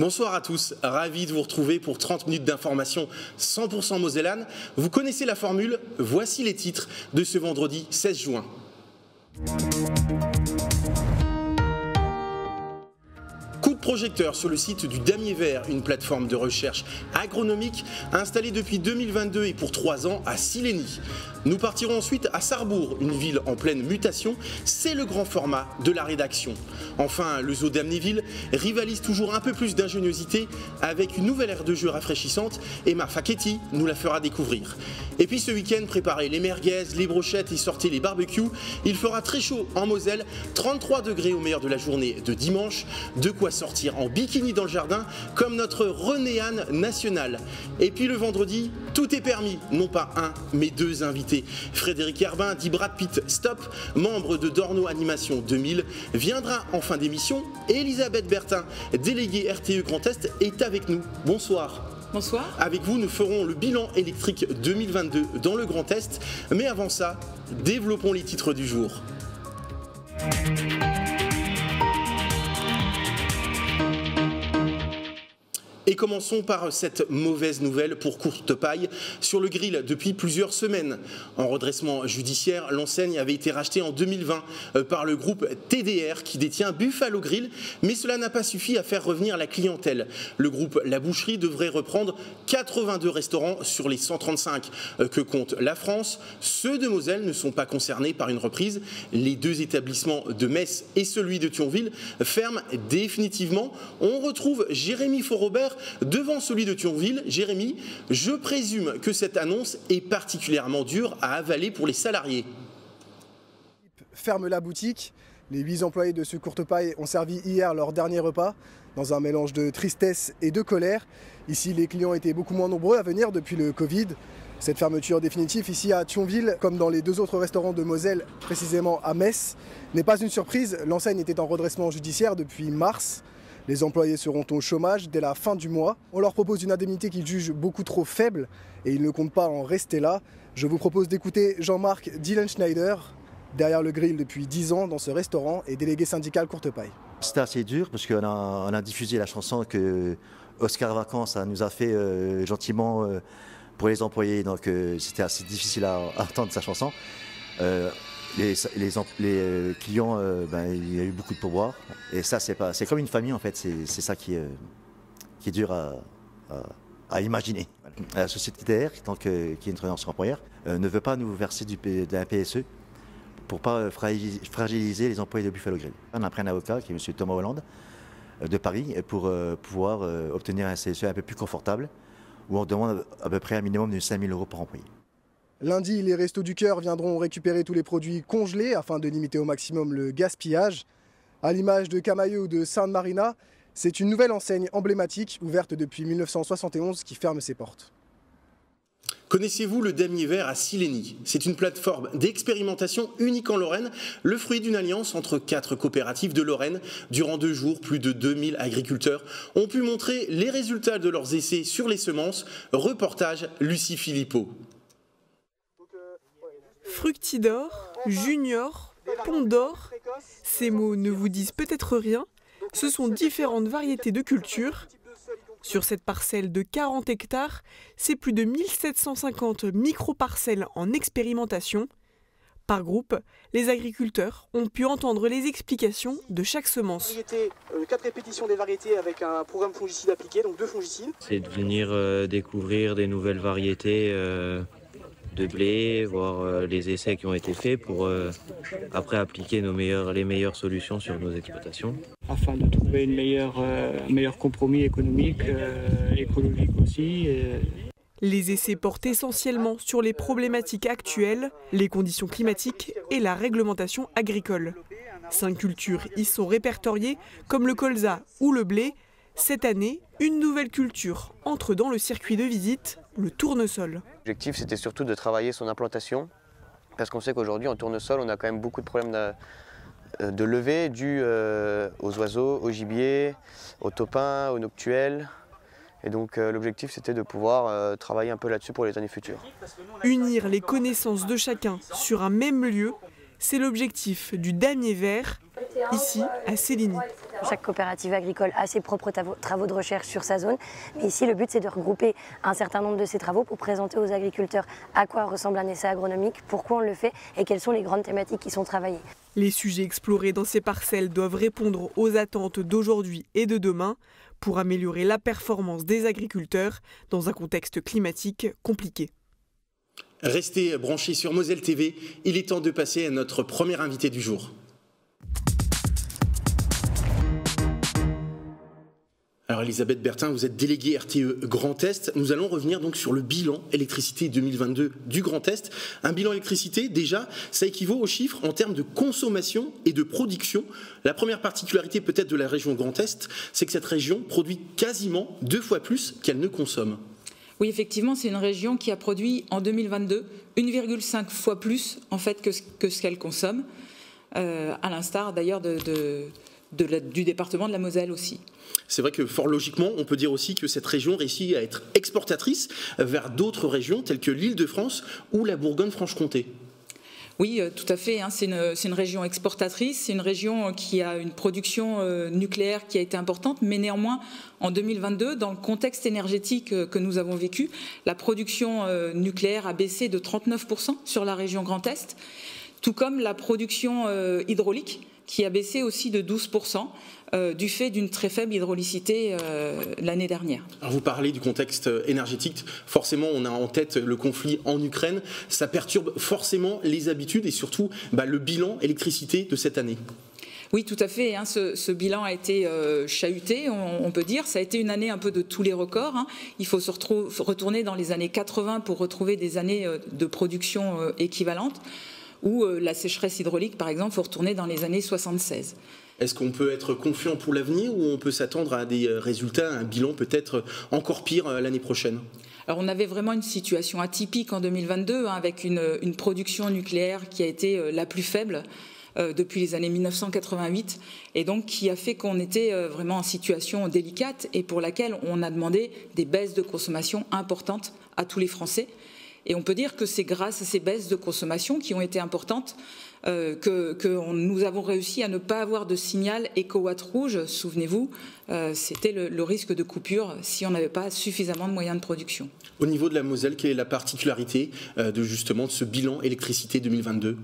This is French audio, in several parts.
Bonsoir à tous, ravi de vous retrouver pour 30 minutes d'information 100% mosellane. Vous connaissez la formule, voici les titres de ce vendredi 16 juin. Coup de projecteur sur le site du Damier Vert, une plateforme de recherche agronomique installée depuis 2022 et pour 3 ans à Sillény. Nous partirons ensuite à Sarrebourg, une ville en pleine mutation. C'est le grand format de la rédaction. Enfin, le zoo d'Amnéville rivalise toujours un peu plus d'ingéniosité avec une nouvelle aire de jeu rafraîchissante. Emma Facchetti nous la fera découvrir. Et puis ce week-end, préparez les merguez, les brochettes et sortez les barbecues. Il fera très chaud en Moselle, 33 degrés au meilleur de la journée de dimanche. De quoi sortir en bikini dans le jardin comme notre René-Anne nationale. Et puis le vendredi, tout est permis, non pas un, mais 2 invités. Frédéric Herbin dit Brad Pitt Stop, membre de Dorno Animation 2000, viendra en fin d'émission. Elisabeth Bertin, déléguée RTE Grand Est, est avec nous. Bonsoir. Bonsoir. Avec vous, nous ferons le bilan électrique 2022 dans le Grand Est. Mais avant ça, développons les titres du jour. Et commençons par cette mauvaise nouvelle pour Courtepaille. Sur le grill depuis plusieurs semaines. En redressement judiciaire, l'enseigne avait été rachetée en 2020 par le groupe TDR qui détient Buffalo Grill, mais cela n'a pas suffi à faire revenir la clientèle. Le groupe La Boucherie devrait reprendre 82 restaurants sur les 135 que compte la France. Ceux de Moselle ne sont pas concernés par une reprise. Les 2 établissements de Metz et celui de Thionville ferment définitivement. On retrouve Jérémy Faurobert devant celui de Thionville. Jérémy, je présume que cette annonce est particulièrement dure à avaler pour les salariés. Ferme la boutique. Les 8 employés de ce Courtepaille ont servi hier leur dernier repas dans un mélange de tristesse et de colère. Ici, les clients étaient beaucoup moins nombreux à venir depuis le Covid. Cette fermeture définitive ici à Thionville, comme dans les 2 autres restaurants de Moselle, précisément à Metz, n'est pas une surprise. L'enseigne était en redressement judiciaire depuis mars. Les employés seront au chômage dès la fin du mois. On leur propose une indemnité qu'ils jugent beaucoup trop faible et ils ne comptent pas en rester là. Je vous propose d'écouter Jean-Marc Dillenschneider, derrière le grill depuis 10 ans dans ce restaurant et délégué syndical Courtepaille. C'était assez dur parce qu'on a diffusé la chanson que Oscar Vacances nous a fait gentiment pour les employés. Donc c'était assez difficile à entendre sa chanson. Les clients, il y a eu beaucoup de pourboires. Et ça, c'est comme une famille en fait, c'est ça qui est dur à imaginer. La société TDR, qui est une transaction employeur, ne veut pas nous verser d'un PSE pour ne pas fragiliser les employés de Buffalo Grill. On a pris un avocat qui est M. Thomas Hollande de Paris pour pouvoir obtenir un CSE un peu plus confortable, où on demande à peu près un minimum de 5 000 € par employé. Lundi, les Restos du Cœur viendront récupérer tous les produits congelés afin de limiter au maximum le gaspillage. À l'image de Camailleux ou de Sainte Marina, c'est une nouvelle enseigne emblématique ouverte depuis 1971 qui ferme ses portes. Connaissez-vous le Damier Vert à Sillény? C'est une plateforme d'expérimentation unique en Lorraine, le fruit d'une alliance entre 4 coopératives de Lorraine. Durant 2 jours, plus de 2000 agriculteurs ont pu montrer les résultats de leurs essais sur les semences. Reportage Lucie Philippot. Fructidor, Junior, Pondor, ces mots ne vous disent peut-être rien, ce sont différentes variétés de cultures. Sur cette parcelle de 40 hectares, c'est plus de 1750 micro-parcelles en expérimentation. Par groupe, les agriculteurs ont pu entendre les explications de chaque semence. 4 répétitions des variétés avec un programme fongicide appliqué, donc 2 fongicides. C'est de venir découvrir des nouvelles variétés de blé, voir les essais qui ont été faits pour après appliquer les meilleures solutions sur nos exploitations. Afin de trouver un meilleur compromis économique, écologique aussi. Les essais portent essentiellement sur les problématiques actuelles, les conditions climatiques et la réglementation agricole. 5 cultures y sont répertoriées, comme le colza ou le blé. Cette année, une nouvelle culture entre dans le circuit de visite, le tournesol. L'objectif, c'était surtout de travailler son implantation, parce qu'on sait qu'aujourd'hui, en tournesol, on a quand même beaucoup de problèmes de levée dus aux oiseaux, au gibier, aux taupins, aux noctuels. Et donc l'objectif, c'était de pouvoir travailler un peu là-dessus pour les années futures. Unir les connaissances de chacun sur un même lieu, c'est l'objectif du Damier Vert, ici à Sillény. que chaque coopérative agricole a ses propres travaux de recherche sur sa zone. Mais ici, le but, c'est de regrouper un certain nombre de ces travaux pour présenter aux agriculteurs à quoi ressemble un essai agronomique, pourquoi on le fait et quelles sont les grandes thématiques qui sont travaillées. Les sujets explorés dans ces parcelles doivent répondre aux attentes d'aujourd'hui et de demain pour améliorer la performance des agriculteurs dans un contexte climatique compliqué. Restez branchés sur Moselle TV, il est temps de passer à notre premier invité du jour. Alors Elisabeth Bertin, vous êtes déléguée RTE Grand Est. Nous allons revenir donc sur le bilan électricité 2022 du Grand Est. Un bilan électricité, déjà, ça équivaut aux chiffres en termes de consommation et de production. La première particularité peut-être de la région Grand Est, c'est que cette région produit quasiment 2 fois plus qu'elle ne consomme. Oui, effectivement, c'est une région qui a produit en 2022 1,5 fois plus en fait, que ce qu'elle consomme, à l'instar d'ailleurs du département de la Moselle aussi. C'est vrai que fort logiquement, on peut dire aussi que cette région réussit à être exportatrice vers d'autres régions telles que l'Île-de-France ou la Bourgogne-Franche-Comté. Oui, tout à fait. C'est une région exportatrice, c'est une région qui a une production nucléaire qui a été importante, mais néanmoins, en 2022, dans le contexte énergétique que nous avons vécu, la production nucléaire a baissé de 39% sur la région Grand Est, tout comme la production hydraulique qui a baissé aussi de 12%. Du fait d'une très faible hydraulicité l'année dernière. Alors vous parlez du contexte énergétique, forcément on a en tête le conflit en Ukraine, ça perturbe forcément les habitudes et surtout le bilan électricité de cette année. Oui, tout à fait. Ce bilan a été chahuté, on peut dire. Ça a été une année un peu de tous les records. Il faut se retourner dans les années 80 pour retrouver des années de production équivalentes, ou la sécheresse hydraulique, par exemple, il faut retourner dans les années 76. Est-ce qu'on peut être confiant pour l'avenir ou on peut s'attendre à des résultats, un bilan peut-être encore pire l'année prochaine ? Alors on avait vraiment une situation atypique en 2022 avec une production nucléaire qui a été la plus faible depuis les années 1988 et donc qui a fait qu'on était vraiment en situation délicate et pour laquelle on a demandé des baisses de consommation importantes à tous les Français. Et on peut dire que c'est grâce à ces baisses de consommation qui ont été importantes que nous avons réussi à ne pas avoir de signal éco-watt rouge. Souvenez-vous, c'était le risque de coupure si on n'avait pas suffisamment de moyens de production. Au niveau de la Moselle, quelle est la particularité de ce bilan électricité 2022 ?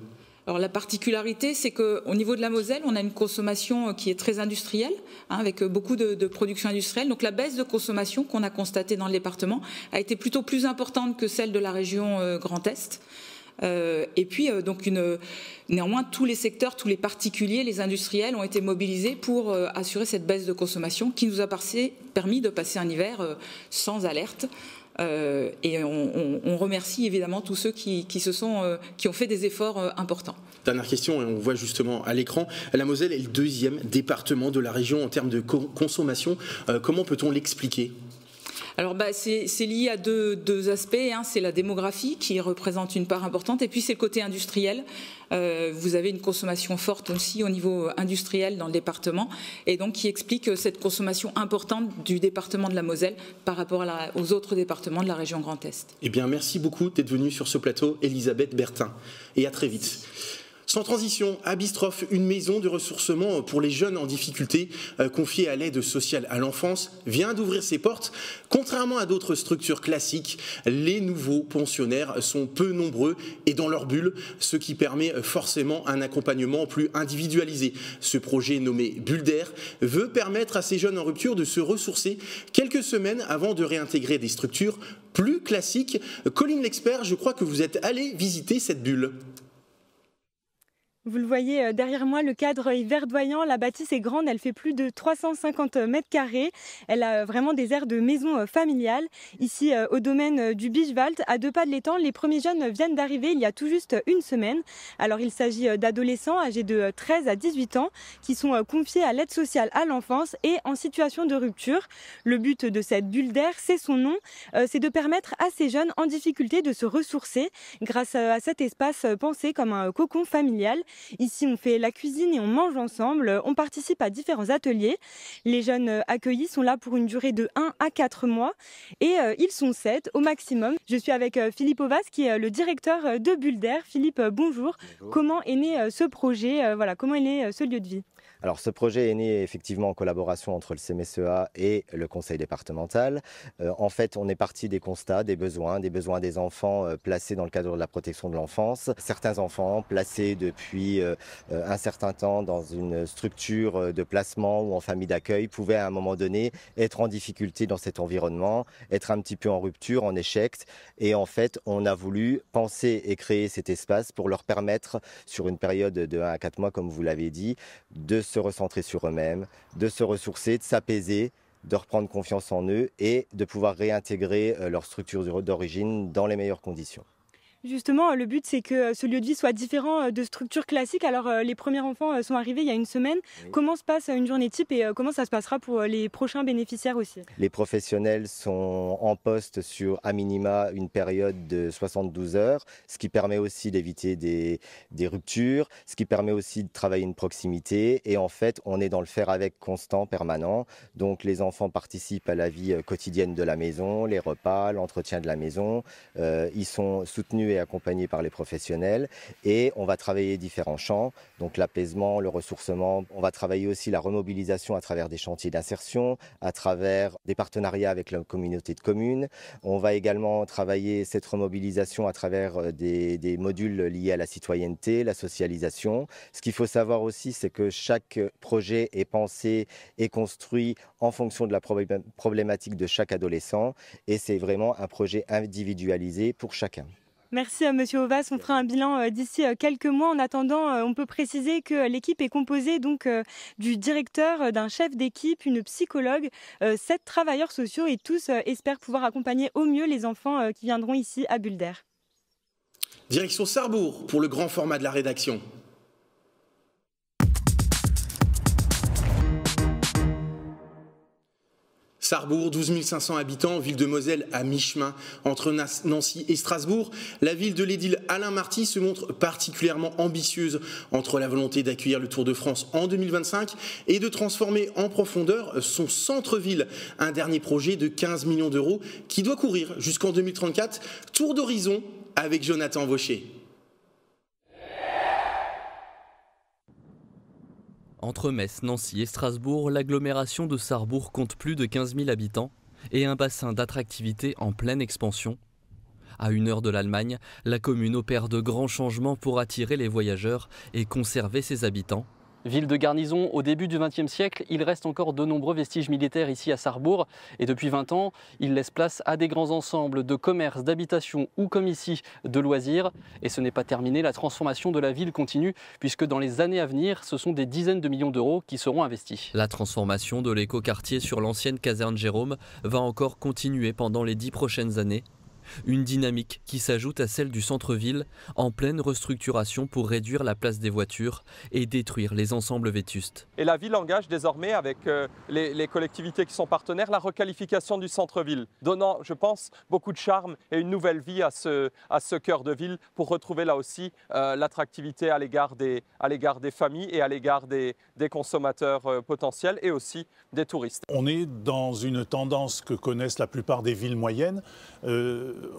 Alors la particularité, c'est qu'au niveau de la Moselle, on a une consommation qui est très industrielle, avec beaucoup de production industrielle. Donc la baisse de consommation qu'on a constatée dans le département a été plutôt plus importante que celle de la région Grand Est. Et puis, néanmoins, tous les secteurs, tous les particuliers, les industriels ont été mobilisés pour assurer cette baisse de consommation qui nous a permis de passer un hiver sans alerte. Et on remercie évidemment tous ceux qui ont fait des efforts importants. Dernière question, et on voit justement à l'écran, la Moselle est le 2e département de la région en termes de consommation. Comment peut-on l'expliquer ? Alors c'est lié à deux aspects, c'est la démographie qui représente une part importante et puis c'est le côté industriel. Vous avez une consommation forte aussi au niveau industriel dans le département et donc qui explique cette consommation importante du département de la Moselle par rapport aux autres départements de la région Grand Est. Eh bien merci beaucoup d'être venue sur ce plateau, Elisabeth Bertin, et à très vite. Sans transition, Abistrophe, une maison de ressourcement pour les jeunes en difficulté, confiée à l'aide sociale à l'enfance, vient d'ouvrir ses portes. Contrairement à d'autres structures classiques, les nouveaux pensionnaires sont peu nombreux et dans leur bulle, ce qui permet forcément un accompagnement plus individualisé. Ce projet nommé Bulle d'air veut permettre à ces jeunes en rupture de se ressourcer quelques semaines avant de réintégrer des structures plus classiques. Colline l'expert, je crois que vous êtes allé visiter cette bulle. Vous le voyez derrière moi, le cadre est verdoyant, la bâtisse est grande, elle fait plus de 350 mètres carrés. Elle a vraiment des airs de maison familiale. Ici, au domaine du Bischwald, à 2 pas de l'étang, les premiers jeunes viennent d'arriver il y a tout juste une semaine. Alors il s'agit d'adolescents âgés de 13 à 18 ans qui sont confiés à l'aide sociale à l'enfance et en situation de rupture. Le but de cette bulle d'air, c'est son nom, c'est de permettre à ces jeunes en difficulté de se ressourcer grâce à cet espace pensé comme un cocon familial. Ici, on fait la cuisine et on mange ensemble. On participe à différents ateliers. Les jeunes accueillis sont là pour une durée de 1 à 4 mois et ils sont 7 au maximum. Je suis avec Philippe Ovas qui est le directeur de Bulle d'air. Philippe, bonjour. Bonjour. Comment est né ce projet ? Comment est né ce lieu de vie ? Alors ce projet est né effectivement en collaboration entre le CMSEA et le conseil départemental. En fait, on est parti des constats, des besoins des enfants placés dans le cadre de la protection de l'enfance. Certains enfants placés depuis un certain temps dans une structure de placement ou en famille d'accueil pouvaient à un moment donné être en difficulté dans cet environnement, être un petit peu en rupture, en échec. Et en fait, on a voulu penser et créer cet espace pour leur permettre, sur une période de 1 à 4 mois, comme vous l'avez dit, de se recentrer sur eux-mêmes, de se ressourcer, de s'apaiser, de reprendre confiance en eux et de pouvoir réintégrer leur structure d'origine dans les meilleures conditions. Justement, le but, c'est que ce lieu de vie soit différent de structures classiques. Alors, les premiers enfants sont arrivés il y a une semaine. Oui. Comment se passe une journée type et comment ça se passera pour les prochains bénéficiaires aussi? Les professionnels sont en poste sur à minima une période de 72 heures, ce qui permet aussi d'éviter des ruptures, ce qui permet aussi de travailler une proximité. Et en fait, on est dans le faire avec constant, permanent. Donc, les enfants participent à la vie quotidienne de la maison, les repas, l'entretien de la maison. Ils sont soutenus et accompagnés par les professionnels et on va travailler différents champs, donc l'apaisement, le ressourcement. On va travailler aussi la remobilisation à travers des chantiers d'insertion, à travers des partenariats avec la communauté de communes. On va également travailler cette remobilisation à travers des modules liés à la citoyenneté, la socialisation. Ce qu'il faut savoir aussi, c'est que chaque projet est pensé et construit en fonction de la problématique de chaque adolescent et c'est vraiment un projet individualisé pour chacun. Merci Monsieur Ovas, on fera un bilan d'ici quelques mois. En attendant, on peut préciser que l'équipe est composée donc du directeur, d'un chef d'équipe, une psychologue, 7 travailleurs sociaux et tous espèrent pouvoir accompagner au mieux les enfants qui viendront ici à Bulder. Direction Sarrebourg pour le grand format de la rédaction. Sarrebourg, 12 500 habitants, ville de Moselle à mi-chemin entre Nancy et Strasbourg. La ville de l'édile Alain Marty se montre particulièrement ambitieuse entre la volonté d'accueillir le Tour de France en 2025 et de transformer en profondeur son centre-ville. Un dernier projet de 15 millions d'euros qui doit courir jusqu'en 2034. Tour d'horizon avec Jonathan Vaucher. Entre Metz, Nancy et Strasbourg, l'agglomération de Sarrebourg compte plus de 15 000 habitants et un bassin d'attractivité en pleine expansion. À 1 heure de l'Allemagne, la commune opère de grands changements pour attirer les voyageurs et conserver ses habitants. Ville de garnison au début du XXe siècle, il reste encore de nombreux vestiges militaires ici à Sarrebourg. Et depuis 20 ans, il laisse place à des grands ensembles de commerces, d'habitation ou comme ici, de loisirs. Et ce n'est pas terminé, la transformation de la ville continue puisque dans les années à venir, ce sont des dizaines de millions d'euros qui seront investis. La transformation de l'écoquartier sur l'ancienne caserne Jérôme va encore continuer pendant les 10 prochaines années. Une dynamique qui s'ajoute à celle du centre-ville, en pleine restructuration pour réduire la place des voitures et détruire les ensembles vétustes. Et la ville engage désormais, avec les collectivités qui sont partenaires, la requalification du centre-ville, donnant, je pense, beaucoup de charme et une nouvelle vie à ce cœur de ville pour retrouver là aussi l'attractivité à l'égard des familles et à l'égard des consommateurs potentiels et aussi des touristes. On est dans une tendance que connaissent la plupart des villes moyennes.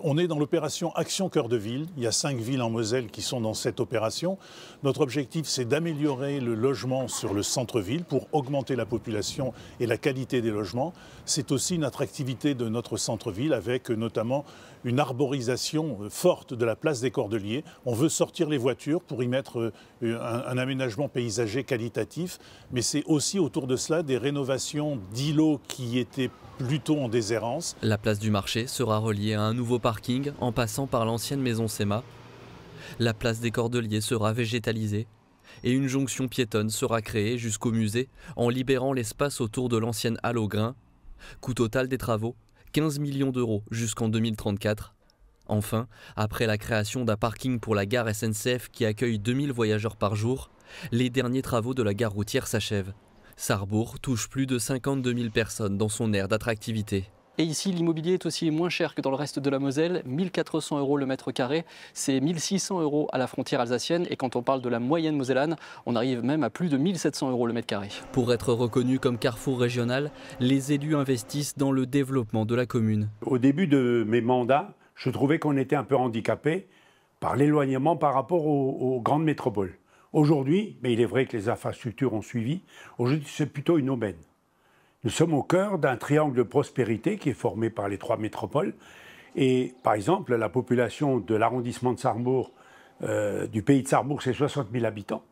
On est dans l'opération Action Cœur de Ville. Il y a 5 villes en Moselle qui sont dans cette opération. Notre objectif, c'est d'améliorer le logement sur le centre-ville pour augmenter la population et la qualité des logements. C'est aussi une attractivité de notre centre-ville avec notamment une arborisation forte de la place des Cordeliers. On veut sortir les voitures pour y mettre un aménagement paysager qualitatif, mais c'est aussi autour de cela des rénovations d'îlots qui étaient plutôt en déshérence. La place du marché sera reliée à un nouveau parking en passant par l'ancienne maison SEMA. La place des Cordeliers sera végétalisée et une jonction piétonne sera créée jusqu'au musée en libérant l'espace autour de l'ancienne halle au grain. Coût total des travaux, 15 millions d'euros jusqu'en 2034. Enfin, après la création d'un parking pour la gare SNCF qui accueille 2000 voyageurs par jour, les derniers travaux de la gare routière s'achèvent. Sarrebourg touche plus de 52 000 personnes dans son aire d'attractivité. Et ici, l'immobilier est aussi moins cher que dans le reste de la Moselle, 1 400 € le mètre carré, c'est 1 600 € à la frontière alsacienne. Et quand on parle de la moyenne mosellane, on arrive même à plus de 1 700 € le mètre carré. Pour être reconnu comme carrefour régional, les élus investissent dans le développement de la commune. Au début de mes mandats, je trouvais qu'on était un peu handicapé par l'éloignement par rapport aux grandes métropoles. Aujourd'hui, mais il est vrai que les infrastructures ont suivi, aujourd'hui c'est plutôt une aubaine. Nous sommes au cœur d'un triangle de prospérité qui est formé par les 3 métropoles. Et par exemple, la population de l'arrondissement de Sarrebourg, du pays de Sarrebourg, c'est 60 000 habitants.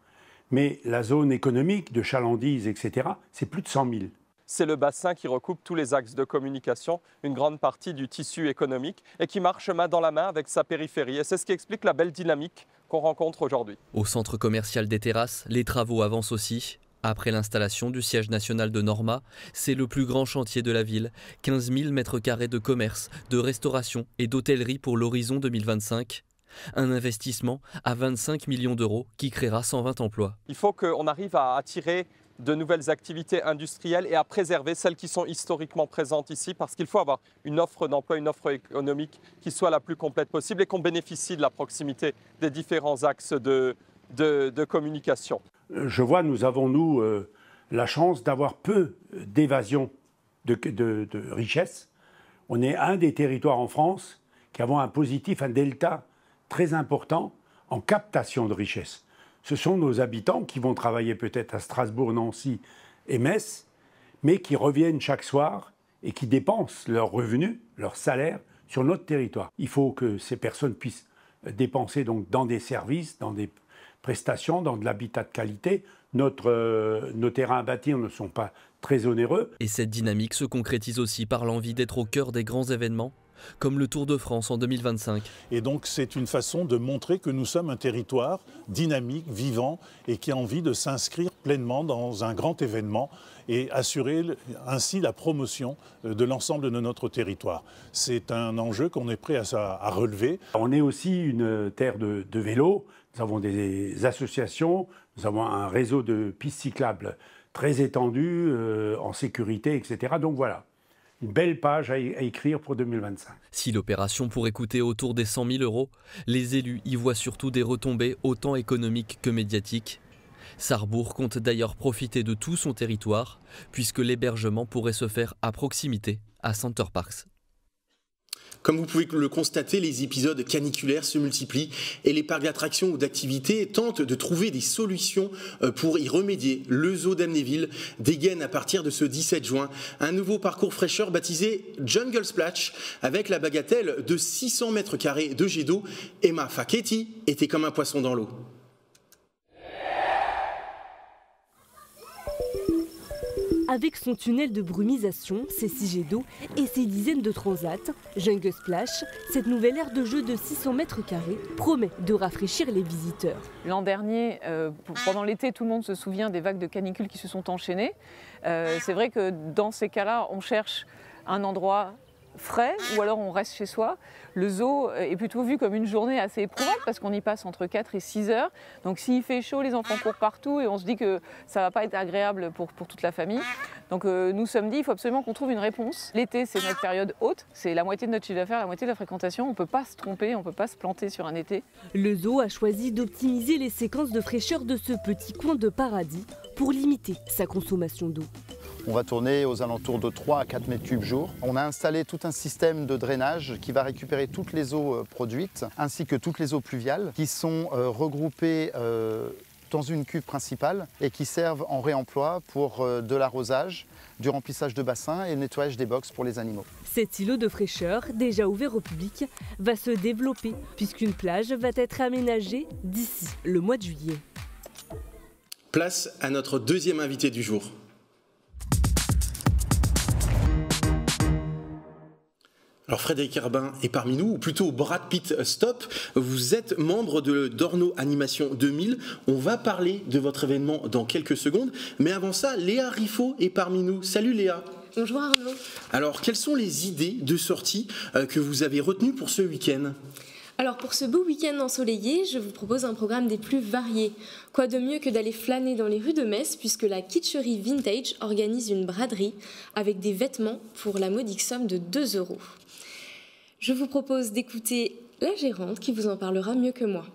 Mais la zone économique de Chalandise, etc., c'est plus de 100 000. C'est le bassin qui recoupe tous les axes de communication, une grande partie du tissu économique et qui marche main dans la main avec sa périphérie. Et c'est ce qui explique la belle dynamique qu'on rencontre aujourd'hui. Au centre commercial des Terrasses, les travaux avancent aussi. Après l'installation du siège national de Norma, c'est le plus grand chantier de la ville. 15 000 mètres carrés de commerce, de restauration et d'hôtellerie pour l'horizon 2025. Un investissement à 25 millions d'euros qui créera 120 emplois. Il faut qu'on arrive à attirer de nouvelles activités industrielles et à préserver celles qui sont historiquement présentes ici, parce qu'il faut avoir une offre d'emploi, une offre économique qui soit la plus complète possible et qu'on bénéficie de la proximité des différents axes de communication. Je vois, nous avons, nous, la chance d'avoir peu d'évasion de richesse. On est un des territoires en France qui avons un positif, un delta très important en captation de richesse. Ce sont nos habitants qui vont travailler peut-être à Strasbourg, Nancy et Metz, mais qui reviennent chaque soir et qui dépensent leurs revenus, leurs salaires sur notre territoire. Il faut que ces personnes puissent dépenser donc dans des services, dans des prestations, dans de l'habitat de qualité. Nos terrains à bâtir ne sont pas très onéreux. Et cette dynamique se concrétise aussi par l'envie d'être au cœur des grands événements, comme le Tour de France en 2025. Et donc c'est une façon de montrer que nous sommes un territoire dynamique, vivant et qui a envie de s'inscrire pleinement dans un grand événement et assurer ainsi la promotion de l'ensemble de notre territoire. C'est un enjeu qu'on est prêt à relever. On est aussi une terre de vélo, nous avons des associations, nous avons un réseau de pistes cyclables très étendu, en sécurité, etc. Donc voilà. Une belle page à écrire pour 2025. Si l'opération pourrait coûter autour des 100 000 euros, les élus y voient surtout des retombées autant économiques que médiatiques. Sarrebourg compte d'ailleurs profiter de tout son territoire, puisque l'hébergement pourrait se faire à proximité, à Center Parcs. Comme vous pouvez le constater, les épisodes caniculaires se multiplient et les parcs d'attractions ou d'activités tentent de trouver des solutions pour y remédier. Le zoo d'Amnéville dégaine à partir de ce 17 juin un nouveau parcours fraîcheur baptisé Jungle Splash avec la bagatelle de 600 mètres carrés de jet d'eau. Emma Facchetti était comme un poisson dans l'eau. Avec son tunnel de brumisation, ses 6 jets d'eau et ses dizaines de transats, Jungle Splash, cette nouvelle aire de jeu de 600 mètres carrés, promet de rafraîchir les visiteurs. L'an dernier, pendant l'été, tout le monde se souvient des vagues de canicule qui se sont enchaînées. C'est vrai que dans ces cas-là, on cherche un endroit frais ou alors on reste chez soi. Le zoo est plutôt vu comme une journée assez éprouvante parce qu'on y passe entre 4 et 6 heures. Donc s'il fait chaud, les enfants courent partout et on se dit que ça ne va pas être agréable pour toute la famille. Donc nous sommes dit, il faut absolument qu'on trouve une réponse. L'été, c'est notre période haute, c'est la moitié de notre chiffre d'affaires, la moitié de la fréquentation. On ne peut pas se tromper, on ne peut pas se planter sur un été. Le zoo a choisi d'optimiser les séquences de fraîcheur de ce petit coin de paradis pour limiter sa consommation d'eau. On va tourner aux alentours de 3 à 4 mètres cubes jour. On a installé tout un système de drainage qui va récupérer toutes les eaux produites ainsi que toutes les eaux pluviales qui sont regroupées dans une cuve principale et qui servent en réemploi pour de l'arrosage, du remplissage de bassins et le nettoyage des box pour les animaux. Cet îlot de fraîcheur, déjà ouvert au public, va se développer puisqu'une plage va être aménagée d'ici le mois de juillet. Place à notre deuxième invité du jour. Alors Frédéric Herbin est parmi nous, ou plutôt Brad Pitt Stop. Vous êtes membre de Dorno Animation 2000. On va parler de votre événement dans quelques secondes. Mais avant ça, Léa Riffaut est parmi nous. Salut Léa. Bonjour Arnaud. Alors, quelles sont les idées de sortie que vous avez retenues pour ce week-end ? Alors pour ce beau week-end ensoleillé, je vous propose un programme des plus variés. Quoi de mieux que d'aller flâner dans les rues de Metz puisque la Kitscherie Vintage organise une braderie avec des vêtements pour la modique somme de 2 €. Je vous propose d'écouter la gérante qui vous en parlera mieux que moi.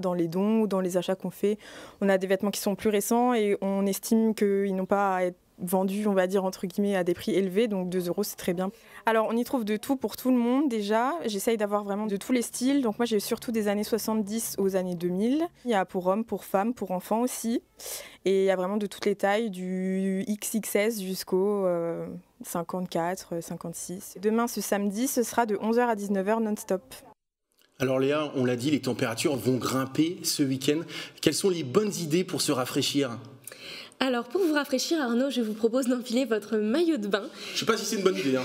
Dans les dons ou dans les achats qu'on fait, on a des vêtements qui sont plus récents et on estime qu'ils n'ont pas à être vendu, on va dire, entre guillemets, à des prix élevés, donc 2 € c'est très bien. Alors on y trouve de tout pour tout le monde déjà, j'essaye d'avoir vraiment de tous les styles, donc moi j'ai surtout des années 70 aux années 2000, il y a pour hommes, pour femmes, pour enfants aussi, et il y a vraiment de toutes les tailles, du XXS jusqu'au 54, 56. Demain ce samedi, ce sera de 11h à 19h non-stop. Alors Léa, on l'a dit, les températures vont grimper ce week-end. Quelles sont les bonnes idées pour se rafraîchir ? Alors pour vous rafraîchir Arnaud, je vous propose d'enfiler votre maillot de bain. Je sais pas si c'est une bonne idée.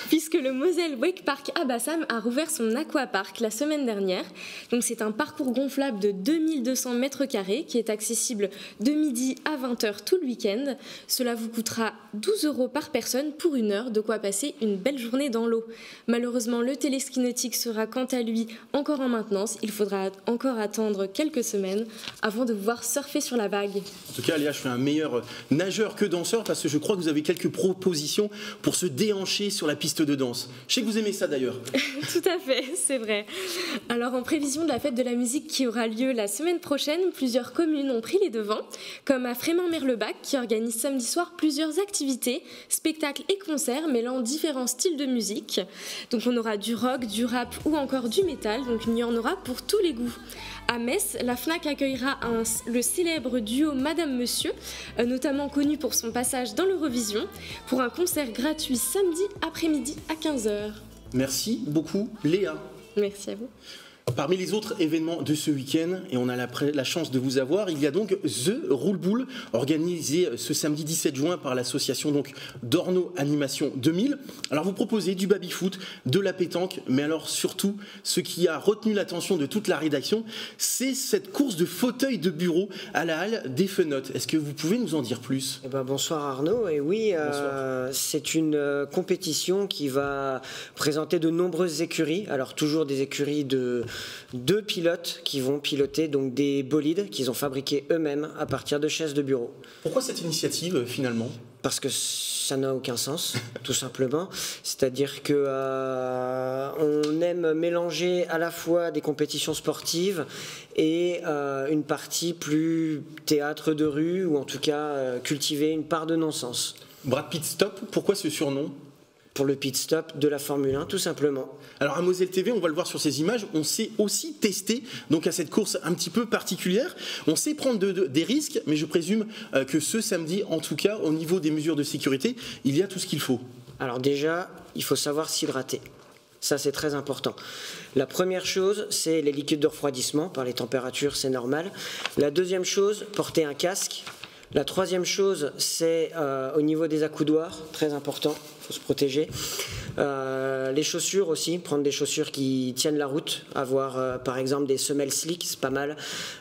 Puisque le Moselle Wake Park à Bassam a rouvert son aquapark la semaine dernière. Donc c'est un parcours gonflable de 2200 mètres carrés qui est accessible de midi à 20h tout le week-end. Cela vous coûtera 12 € par personne pour 1 heure, de quoi passer une belle journée dans l'eau. Malheureusement, le téléski nautique sera quant à lui encore en maintenance. Il faudra encore attendre quelques semaines avant de pouvoir surfer sur la vague. En tout cas, Léa, je suis un meilleur nageur que danseur parce que je crois que vous avez quelques propositions pour se déhancher sur la piste de danse. Je sais que vous aimez ça d'ailleurs. Tout à fait, c'est vrai. Alors en prévision de la fête de la musique qui aura lieu la semaine prochaine, plusieurs communes ont pris les devants, comme à Frémin-Merlebac qui organise samedi soir plusieurs activités, spectacles et concerts mêlant différents styles de musique. Donc on aura du rock, du rap ou encore du métal, donc il y en aura pour tous les goûts. À Metz, la FNAC accueillera le célèbre duo Madame Monsieur, notamment connu pour son passage dans l'Eurovision, pour un concert gratuit samedi après-midi à 15h. Merci beaucoup Léa. Merci à vous. Parmi les autres événements de ce week-end, et on a la chance de vous avoir, il y a donc The Roule Boule, organisé ce samedi 17 juin par l'association d'Orno Animation 2000. Alors vous proposez du baby-foot, de la pétanque, mais alors surtout, ce qui a retenu l'attention de toute la rédaction, c'est cette course de fauteuil de bureau à la halle des Fenotes. Est-ce que vous pouvez nous en dire plus ? Bonsoir Arnaud, et oui, c'est une compétition qui va présenter de nombreuses écuries, alors toujours des écuries de 2 pilotes qui vont piloter donc des bolides qu'ils ont fabriqués eux-mêmes à partir de chaises de bureau. Pourquoi cette initiative finalement ? Parce que ça n'a aucun sens, tout simplement. C'est-à-dire que on aime mélanger à la fois des compétitions sportives et une partie plus théâtre de rue, ou en tout cas cultiver une part de non-sens. Brad Pit Stop, pourquoi ce surnom ? Pour le pit stop de la Formule 1, tout simplement. Alors à Moselle TV, on va le voir sur ces images, on sait aussi tester donc à cette course un petit peu particulière. On sait prendre des risques, mais je présume que ce samedi, en tout cas, au niveau des mesures de sécurité, il y a tout ce qu'il faut. Alors déjà, il faut savoir s'hydrater. Ça, c'est très important. La première chose, c'est les liquides de refroidissement. Par les températures, c'est normal. La deuxième chose, porter un casque. La troisième chose, c'est au niveau des accoudoirs, très important, il faut se protéger. Les chaussures aussi, prendre des chaussures qui tiennent la route, avoir par exemple des semelles slick, c'est pas mal,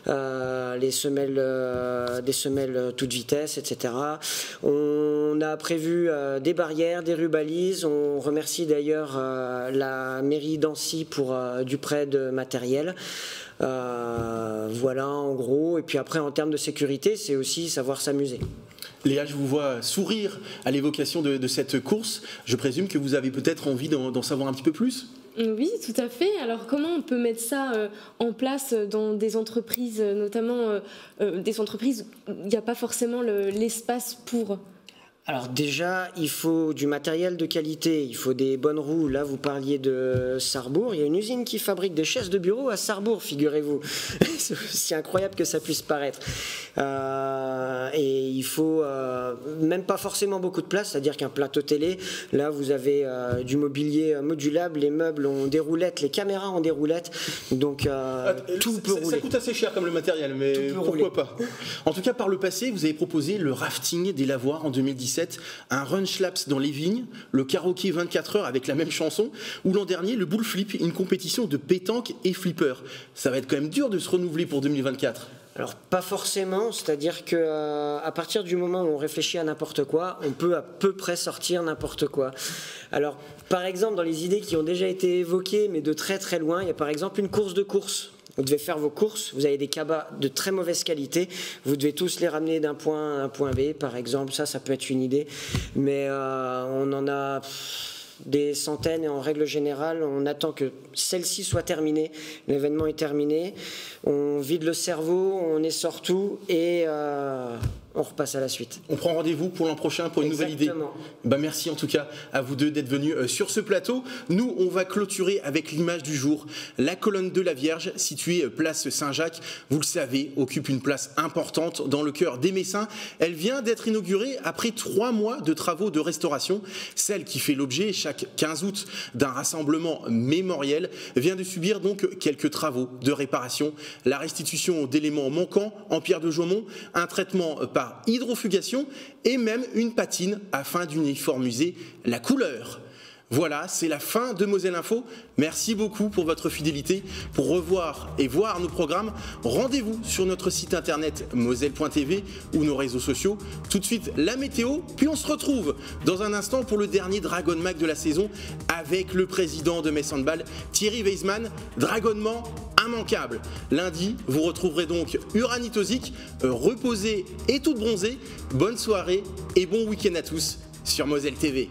des semelles toute vitesse, etc. On a prévu des barrières, des rubalises. On remercie d'ailleurs la mairie d'Annecy pour du prêt de matériel. Voilà en gros, et puis après en termes de sécurité, c'est aussi savoir s'amuser. Léa, je vous vois sourire à l'évocation de cette course. Je présume que vous avez peut-être envie d'en savoir un petit peu plus ? Oui, tout à fait. Alors comment on peut mettre ça en place dans des entreprises, notamment des entreprises où il n'y a pas forcément l'espace pour... Alors déjà, il faut du matériel de qualité, il faut des bonnes roues. Là, vous parliez de Sarrebourg. Il y a une usine qui fabrique des chaises de bureau à Sarrebourg, figurez-vous. C'est aussi incroyable que ça puisse paraître. Et il faut même pas forcément beaucoup de place, c'est-à-dire qu'un plateau télé, là, vous avez du mobilier modulable, les meubles ont des roulettes, les caméras ont des roulettes. Donc, tout peut rouler. Ça coûte assez cher comme le matériel, mais pourquoi pas. En tout cas, par le passé, vous avez proposé le rafting des lavoirs en 2017. Un run schlaps dans les vignes, le karaoké 24 heures avec la même chanson, ou l'an dernier le bull flip, une compétition de pétanque et flipper. Ça va être quand même dur de se renouveler pour 2024. Alors pas forcément, c'est-à-dire que à partir du moment où on réfléchit à n'importe quoi, on peut à peu près sortir n'importe quoi. Alors par exemple dans les idées qui ont déjà été évoquées mais de très très loin, il y a par exemple une course de course. Vous devez faire vos courses, vous avez des cabas de très mauvaise qualité, vous devez tous les ramener d'un point à un point B, par exemple, ça peut être une idée, mais on en a des centaines et en règle générale, on attend que celle-ci soit terminée, l'événement est terminé, on vide le cerveau, on essore tout et on repasse à la suite. On prend rendez-vous pour l'an prochain pour une nouvelle idée. Merci en tout cas à vous deux d'être venus sur ce plateau. Nous, on va clôturer avec l'image du jour. La colonne de la Vierge, située place Saint-Jacques, vous le savez, occupe une place importante dans le cœur des Messins. Elle vient d'être inaugurée après 3 mois de travaux de restauration. Celle qui fait l'objet chaque 15 août d'un rassemblement mémoriel vient de subir donc quelques travaux de réparation. La restitution d'éléments manquants en pierre de Jaumont, un traitement par hydrofugation et même une patine afin d'uniformiser la couleur. Voilà, c'est la fin de Moselle Info. Merci beaucoup pour votre fidélité. Pour revoir et voir nos programmes, rendez-vous sur notre site internet moselle.tv ou nos réseaux sociaux. Tout de suite, la météo, puis on se retrouve dans un instant pour le dernier Dragon Mag de la saison avec le président de Metz Handball, Thierry Weisman. Dragonnement immanquable. Lundi, vous retrouverez donc Uranie Tozic, reposée et toute bronzée. Bonne soirée et bon week-end à tous sur Moselle TV.